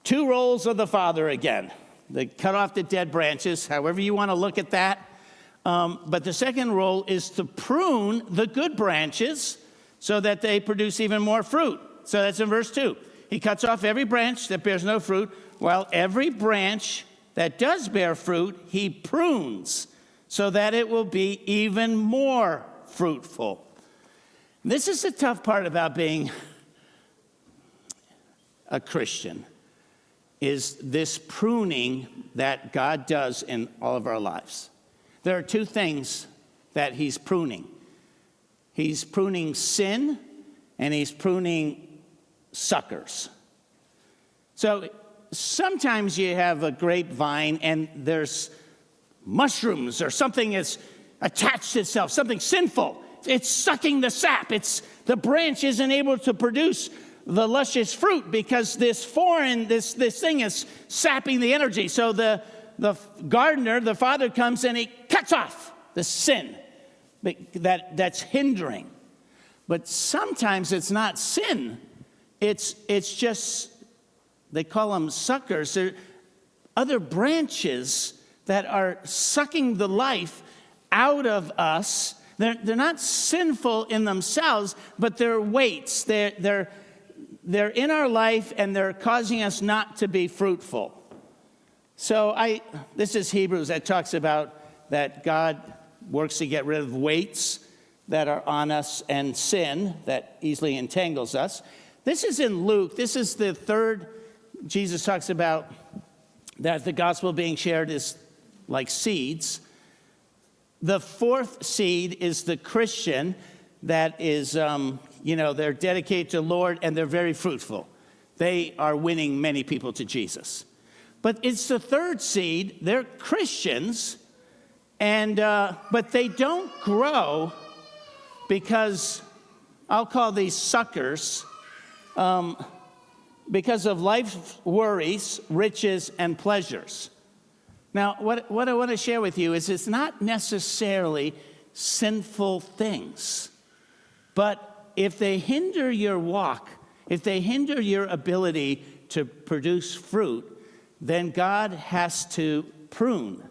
two roles of the Father again. They cut off the dead branches, however you want to look at that. But the second role is to prune the good branches so that they produce even more fruit. So that's in verse 2. He cuts off every branch that bears no fruit, while every branch that does bear fruit, he prunes so that it will be even more fruitful. This is the tough part about being a Christian, is this pruning that God does in all of our lives. There are two things that he's pruning. He's pruning sin, and he's pruning suckers. So sometimes you have a grapevine and there's mushrooms or something that's attached itself, something sinful. It's sucking the sap. The branch isn't able to produce the luscious fruit because this thing is sapping the energy. So the gardener, the father, comes and he cuts off the sin that's hindering. But sometimes it's not sin. It's just, they call them suckers. They're other branches that are sucking the life out of us. They're not sinful in themselves, but they're weights. They're in our life, and they're causing us not to be fruitful. So this is Hebrews that talks about that God works to get rid of weights that are on us and sin that easily entangles us. This is in Luke. This is the third. Jesus talks about that the gospel being shared is like seeds. The fourth seed is the Christian that is, they're dedicated to the Lord and they're very fruitful. They are winning many people to Jesus. But it's the third seed. They're Christians, but they don't grow because I'll call these suckers because of life's worries, riches, and pleasures. Now, what I want to share with you is it's not necessarily sinful things, but if they hinder your walk, if they hinder your ability to produce fruit, then God has to prune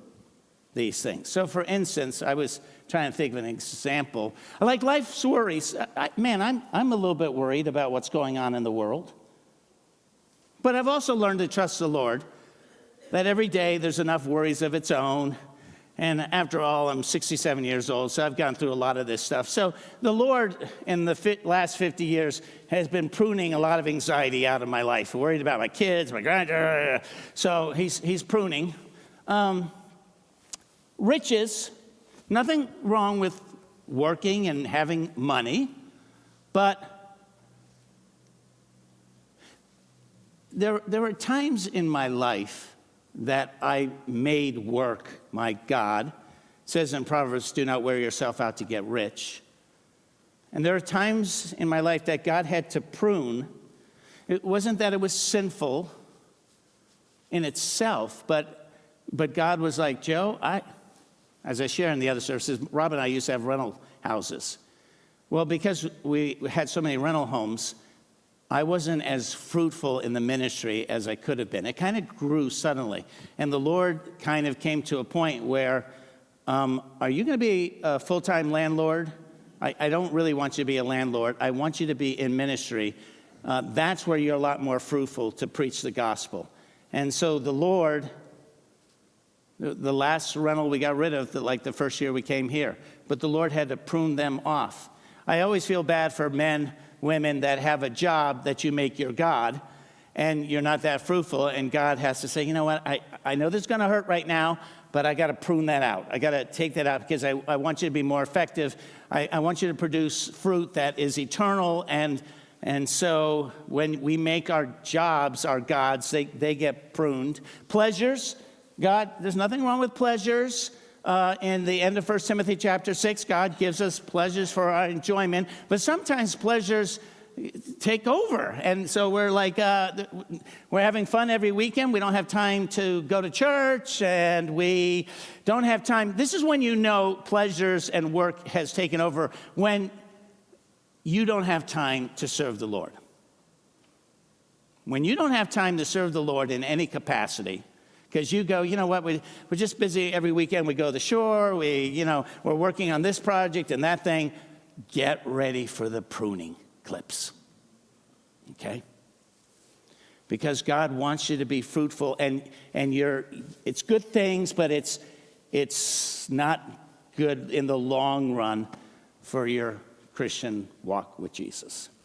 these things. So, for instance, I was trying to think of an example. Like life's worries. I'm a little bit worried about what's going on in the world. But I've also learned to trust the Lord, that every day there's enough worries of its own. And after all, I'm 67 years old, so I've gone through a lot of this stuff. So the Lord, in the last 50 years, has been pruning a lot of anxiety out of my life. Worried about my kids, my grandchildren. So he's pruning. Riches, nothing wrong with working and having money, but there were times in my life that I made work my God. It says in Proverbs, do not wear yourself out to get rich. And there are times in my life that God had to prune. It wasn't that it was sinful in itself, but God was like, Joe, as I share in the other services, Rob and I used to have rental houses. Well, because we had so many rental homes, I wasn't as fruitful in the ministry as I could have been. It kind of grew suddenly. And the Lord kind of came to a point where, are you going to be a full-time landlord? I don't really want you to be a landlord. I want you to be in ministry. That's where you're a lot more fruitful to preach the gospel. And so the Lord, the last rental we got rid of, like the first year we came here, but the Lord had to prune them off. I always feel bad for men, women that have a job that you make your God, and you're not that fruitful, and God has to say, you know what, I know this is going to hurt right now, but I got to prune that out. I got to take that out because I want you to be more effective. I want you to produce fruit that is eternal, and so when we make our jobs our gods, they get pruned. Pleasures, God, there's nothing wrong with pleasures. In the end of 1 Timothy chapter 6, God gives us pleasures for our enjoyment, but sometimes pleasures take over. And so we're like, we're having fun every weekend. We don't have time to go to church, and we don't have time. This is when you know pleasures and work has taken over, when you don't have time to serve the Lord. When you don't have time to serve the Lord in any capacity, because you go, you know what, we're just busy every weekend. We go to the shore, we're working on this project and that thing. Get ready for the pruning clips, okay? Because God wants you to be fruitful, and it's good things, but it's not good in the long run for your Christian walk with Jesus.